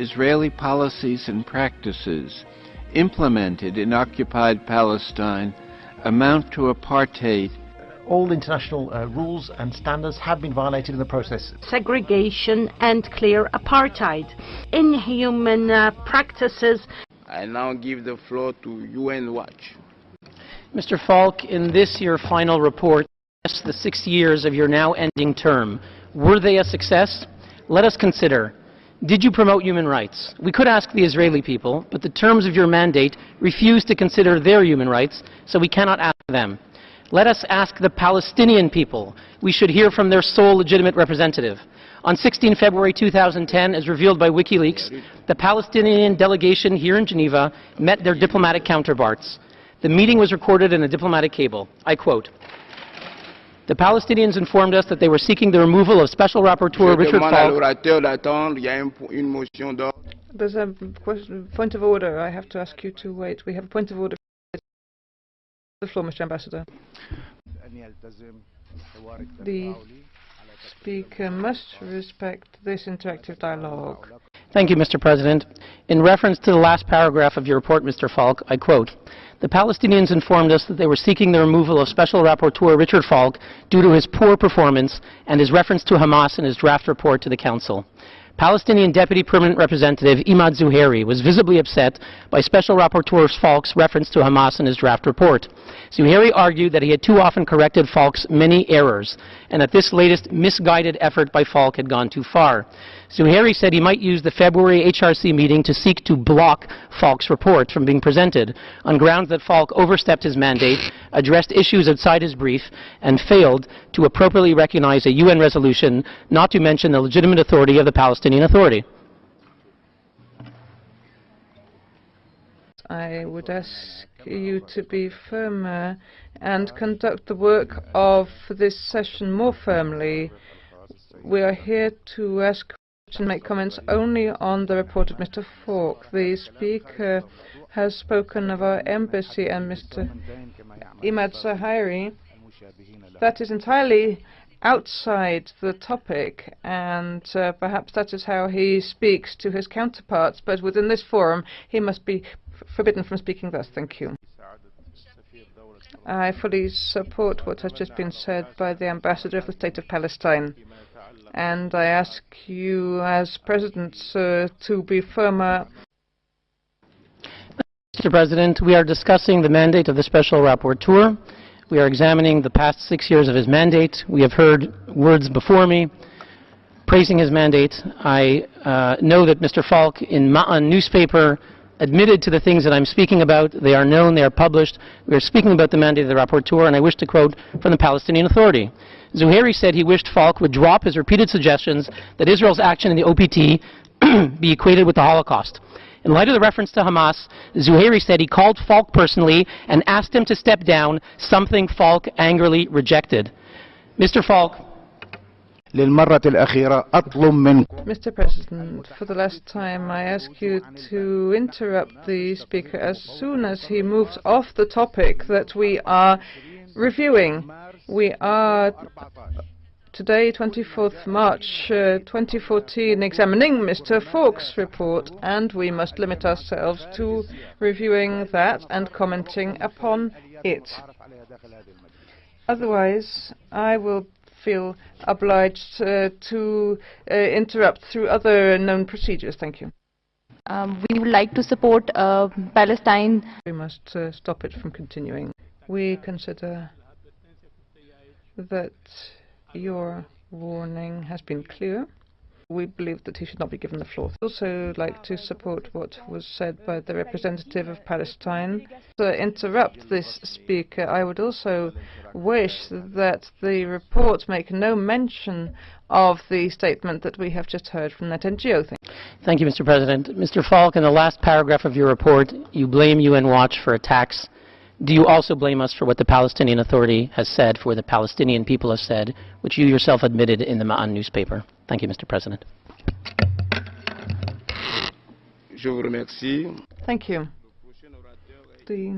Israeli policies and practices implemented in occupied Palestine amount to apartheid. All international rules and standards have been violated in the process. Segregation and clear apartheid. Inhuman practices. I now give the floor to UN Watch. Mr. Falk, in this your final report, the 6 years of your now ending term, were they a success? Let us consider. Did you promote human rights? We could ask the Israeli people, but the terms of your mandate refuse to consider their human rights, so we cannot ask them. Let us ask the Palestinian people. We should hear from their sole legitimate representative. On 16 February 2010, as revealed by WikiLeaks, the Palestinian delegation here in Geneva met their diplomatic counterparts. The meeting was recorded in a diplomatic cable. I quote, "The Palestinians informed us that they were seeking the removal of Special Rapporteur Richard Falk." There's a point of order. I have to ask you to wait. We have a point of order. The floor, Mr. Ambassador. The speaker must respect this interactive dialogue. Thank you, Mr. President. In reference to the last paragraph of your report, Mr. Falk, I quote, "The Palestinians informed us that they were seeking the removal of Special Rapporteur Richard Falk due to his poor performance and his reference to Hamas in his draft report to the Council. Palestinian Deputy Permanent Representative Imad Zuhairi was visibly upset by Special Rapporteur Falk's reference to Hamas in his draft report. Zuhairi argued that he had too often corrected Falk's many errors, and that this latest misguided effort by Falk had gone too far. Zuhairi said he might use the February HRC meeting to seek to block Falk's report from being presented on grounds that Falk overstepped his mandate, addressed issues outside his brief, and failed to appropriately recognize a UN resolution, not to mention the legitimate authority of the Palestinian Authority." I would ask you to be firmer and conduct the work of this session more firmly. We are here to ask and make comments only on the report of Mr. Falk. The speaker has spoken of our embassy and Mr. Imad Zuhairi. That is entirely outside the topic, and perhaps that is how he speaks to his counterparts, but within this forum he must be forbidden from speaking thus. Thank you. I fully support what has just been said by the Ambassador of the State of Palestine, and I ask you as President to be firmer. Mr. President, we are discussing the mandate of the Special Rapporteur. We are examining the past 6 years of his mandate. We have heard words before me praising his mandate. I know that Mr. Falk in Ma'an newspaper admitted to the things that I'm speaking about. They are known, they are published. We are speaking about the mandate of the rapporteur, and I wish to quote from the Palestinian Authority. Zuhairi said he wished Falk would drop his repeated suggestions that Israel's action in the OPT be equated with the Holocaust. In light of the reference to Hamas, Zuhairi said he called Falk personally and asked him to step down, something Falk angrily rejected. Mr. Falk. Mr. President, for the last time, I ask you to interrupt the speaker as soon as he moves off the topic that we are reviewing. We are today, 24th March 2014, examining Mr. Falk's report, and we must limit ourselves to reviewing that and commenting upon it. Otherwise, I will feel obliged to interrupt through other known procedures. Thank you. We would like to support Palestine. We must stop it from continuing. We consider that your warning has been clear. We believe that he should not be given the floor. I'd also like to support what was said by the representative of Palestine. To interrupt this speaker, I would also wish that the report make no mention of the statement that we have just heard from that NGO. Thank you, Mr. President. Mr. Falk, in the last paragraph of your report, you blame UN Watch for attacks. Do you also blame us for what the Palestinian Authority has said, for what the Palestinian people have said, which you yourself admitted in the Ma'an newspaper? Thank you, Mr. President. Je vous remercie. Thank you. The